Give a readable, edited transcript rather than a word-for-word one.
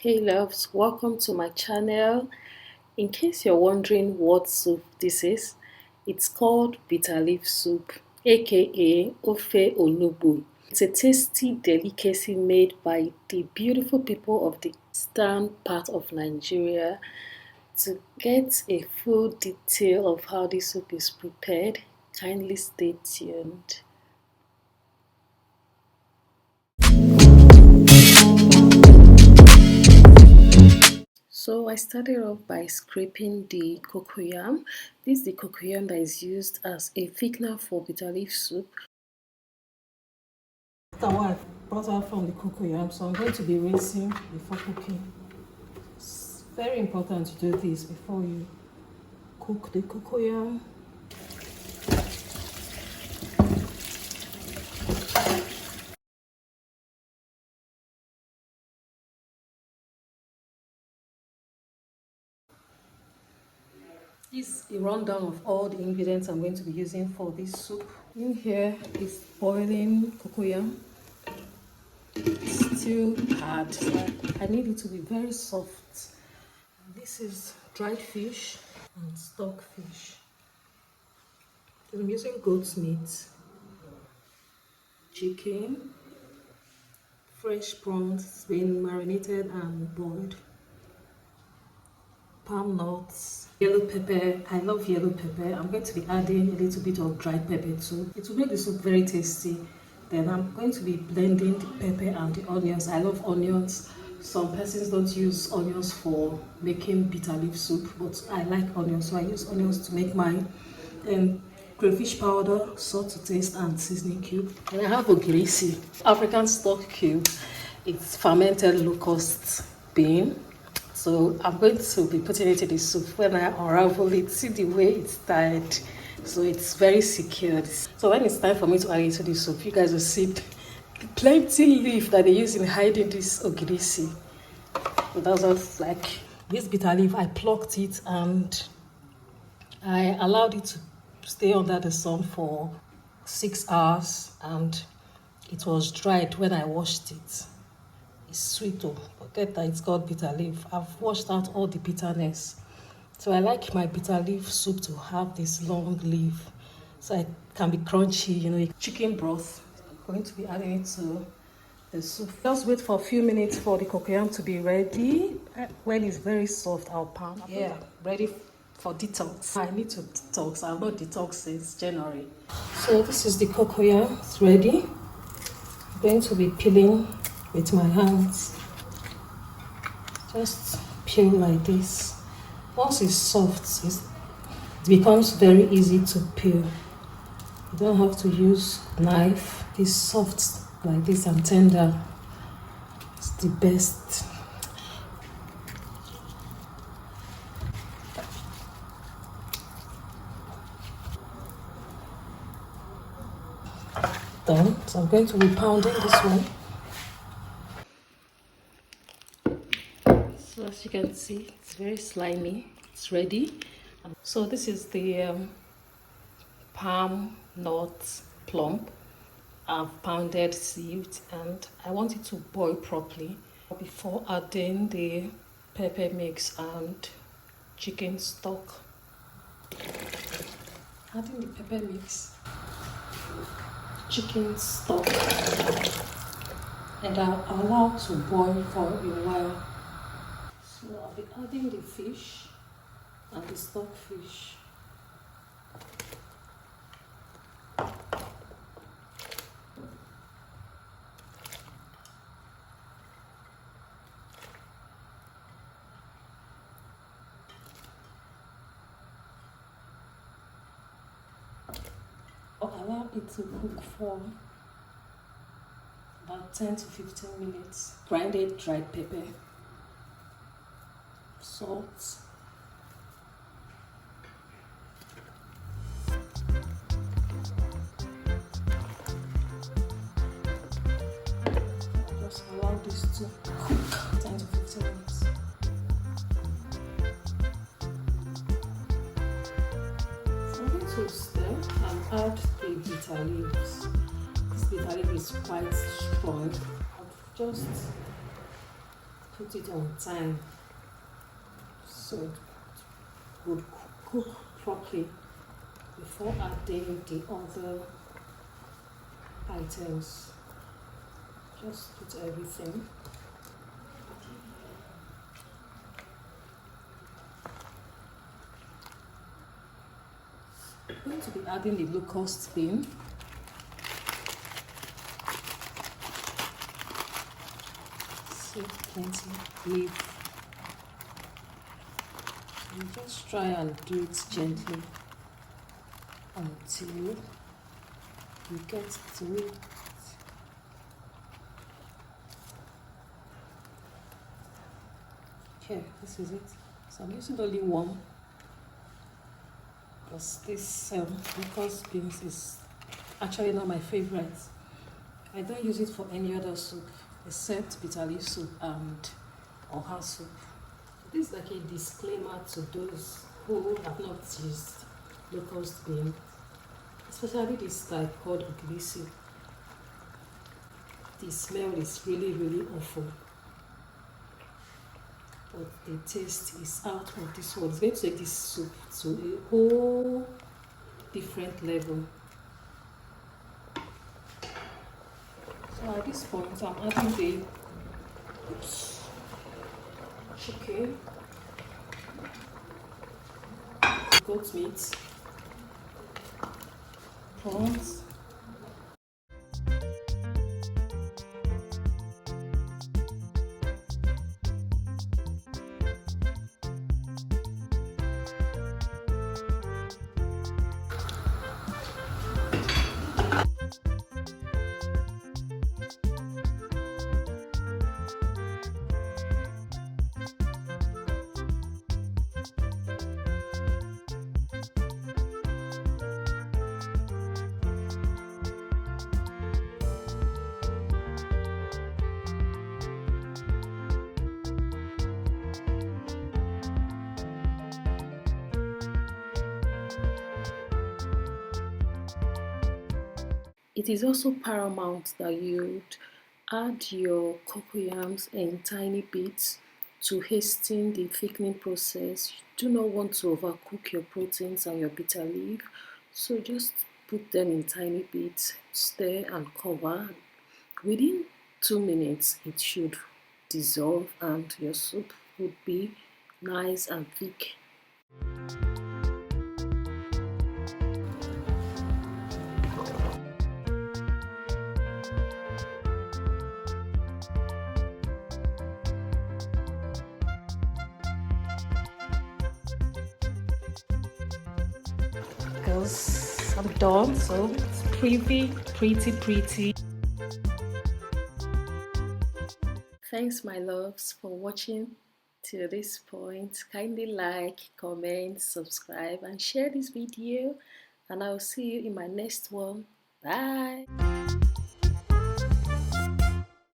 Hey loves, welcome to my channel. In case you're wondering what soup this is, it's called bitter leaf soup, aka OFE ONUGBU. It's a tasty delicacy made by the beautiful people of the eastern part of Nigeria. To get a full detail of how this soup is prepared, kindly stay tuned. So I started off by scraping the cocoyam. This is the cocoyam that is used as a thickener for bitter leaf soup. After what I've brought out from the cocoyam, so I'm going to be rinsing before cooking. It's very important to do this before you cook the cocoyam. This is a rundown of all the ingredients I'm going to be using for this soup. In here is boiling cocoyam. It's still hard, so I need it to be very soft. This is dried fish and stock fish. I'm using goat's meat, chicken, fresh prawns being marinated and boiled, palm nuts, yellow pepper. I love yellow pepper. I'm going to be adding a little bit of dried pepper too. It will make the soup very tasty. Then I'm going to be blending the pepper and the onions. I love onions. Some persons don't use onions for making bitter leaf soup, but I like onions, so I use onions to make mine. Then crayfish powder, salt to taste, and seasoning cube. And I have delicacy, African stock cube. It's fermented locust bean. So I'm going to be putting it in the soup. When I unravel it, see the way it's tied. So it's very secured. So when it's time for me to add it to the soup, you guys will see the plenty leaf that they use in hiding this ogirisi. So that's what like this bitter leaf. I plucked it and I allowed it to stay under the sun for 6 hours, and it was dried when I washed it. It's sweet though, forget that it's called bitter leaf. I've washed out all the bitterness. So I like my bitter leaf soup to have this long leaf so it can be crunchy, chicken broth. I'm going to be adding it to the soup. Just wait for a few minutes for the cocoyam to be ready. When it's very soft, I'll pound. Yeah, ready for detox. I need to detox. I've not detoxed since January. So this is the cocoyam. It's ready. I'm going to be peeling with my hands. Just peel like this. Once it's soft, it becomes very easy to peel. You don't have to use knife. It's soft like this and tender. It's the best. Done. So I'm going to be pounding this one. So as you can see, it's very slimy. It's ready. So this is the palm nut plump. I've pounded, sieved, and I want it to boil properly before adding the pepper mix and chicken stock. Adding the pepper mix, chicken stock, and I'll allow to boil for a while. So I'll be adding the fish and the stock fish. I'll allow it to cook for about 10 to 15 minutes. Grinded dried pepper, salt, just allow this to cook 10 to 15 minutes. So I'm going to stir and add the bitter leaves. This bitter leaf is quite strong. I've just put it on time so it would cook properly before adding the other items. Just put everything. I'm going to be adding the locust bean. Sweet plenty leaf. You just try and do it gently until you get to it. Okay, this is it. So I'm using only one because this locust beans is actually not my favorite. I don't use it for any other soup except bitterleaf soup and oha soup. This is like a disclaimer to those who have not used locust bean, especially this type called delicacy. The smell is really awful, but the taste is out of this world. It's going to take this soup to a whole different level. So at this point, I'm adding the chicken, goat meat, prawns, It is also paramount that you add your cocoyams in tiny bits to hasten the thickening process. You do not want to overcook your proteins and your bitter leaf, so just put them in tiny bits, stir and cover. Within 2 minutes, it should dissolve and your soup would be nice and thick. Because I'm done, so it's pretty. Thanks my loves for watching till this point. Kindly like, comment, subscribe and share this video, and I'll see you in my next one. Bye.